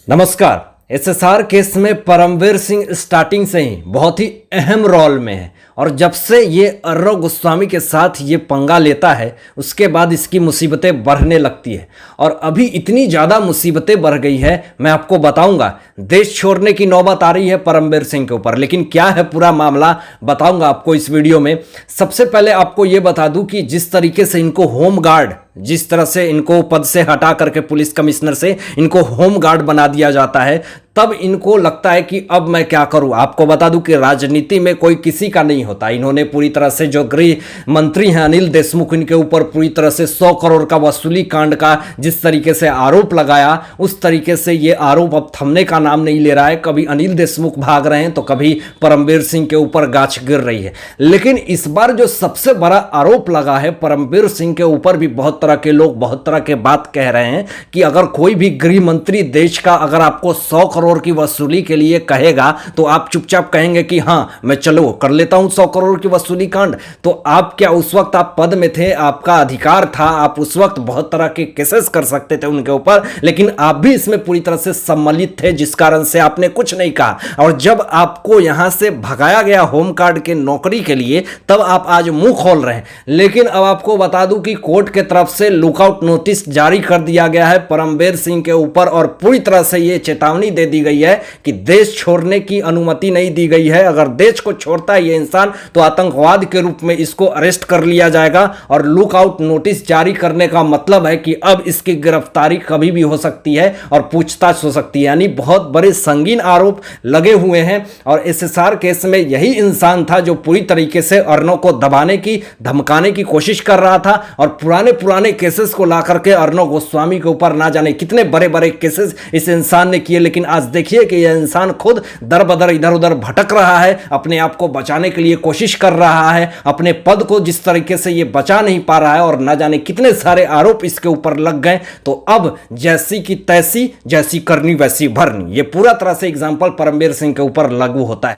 नमस्कार। SSR case में Paramvir Singh starting से ही बहुत ही अहम रोल में है और जब से ये अर्नव गोस्वामी के साथ ये पंगा लेता है उसके बाद इसकी मुसीबतें बढ़ने लगती है और अभी इतनी ज़्यादा मुसीबतें बढ़ गई है, मैं आपको बताऊंगा। देश छोड़ने की नौबत आ रही है परमवीर सिंह के ऊपर, लेकिन क्या है पूरा मामला बताऊंगा आपको इस वीडियो में। सबसे पहले आपको ये बता दूं कि जिस तरीके से इनको होम गार्ड, जिस तरह से इनको पद से हटा करके पुलिस कमिश्नर से इनको होम गार्ड बना दिया जाता है, तब इनको लगता है कि अब मैं क्या करूं। आपको बता दूं कि राजनीति में कोई किसी का नहीं होता। इन्होंने पूरी तरह से जो गृह मंत्री हैं अनिल देशमुख, इनके ऊपर पूरी तरह से 100 करोड़ का वसूली कांड का जिस तरीके से आरोप लगाया, उस तरीके से ये आरोप अब थमने का नाम नहीं ले रहा है। कभी अनिल देशमुख भाग रहे हैं तो कभी परमवीर सिंह के ऊपर गाछ गिर रही है। लेकिन इस बार जो सबसे बड़ा आरोप लगा है परमवीर सिंह के ऊपर, भी बहुत तरह के लोग बहुत तरह के बात कह रहे हैं कि अगर कोई भी गृह मंत्री देश का अगर आपको 100 करोड़ की वसूली के लिए कहेगा तो आप चुपचाप कहेंगे कि हां मैं चलो कर लेता हूं 100 करोड़ की वसूली कांड। तो आप क्या उस वक्त आप पद में थे, आपका अधिकार था, आप उस वक्त बहुत तरह के केसेस कर सकते थे उनके ऊपर, लेकिन आप भी इसमें पूरी तरह से सम्मिलित थे, जिस कारण से आपने कुछ नहीं कहा। और जब आपको यहां से भगाया गया होम गार्ड के नौकरी के लिए, तब आप आज मुंह खोल रहे हैं। लेकिन अब आपको बता दूं कि कोर्ट के तरफ से लुकआउट नोटिस जारी कर दिया गया है परमवीर सिंह के ऊपर और पूरी तरह से यह चेतावनी दे दी गई है कि देश छोड़ने की अनुमति नहीं दी गई है। अगर देश को छोड़ता है यह इंसान तो आतंकवाद के रूप में इसको अरेस्ट कर लिया जाएगा और लुकआउट नोटिस जारी करने का मतलब है कि अब इसकी गिरफ्तारी कभी भी हो सकती है और पूछताछ हो सकती है। यानी बहुत बड़े संगीन आरोप लगे हुए हैं और एसएसआर केस में यही इंसान था जो पूरी तरीके से अर्नव को दबाने की, धमकाने की कोशिश कर रहा था और पुराने केसेस को ला करके अर्नव गोस्वामी के ऊपर ना जाने कितने बड़े बड़े केसेस इस इंसान ने किए। लेकिन आज देखिए कि यह इंसान खुद दर बदर इधर उधर भटक रहा है, अपने आप को बचाने के लिए कोशिश कर रहा है, अपने पद को जिस तरीके से यह बचा नहीं पा रहा है और ना जाने कितने सारे आरोप इसके ऊपर लग गए। तो अब जैसी की तैसी, जैसी करनी वैसी भरनी, यह पूरा तरह से एग्जाम्पल परमवीर सिंह के ऊपर लागू होता है।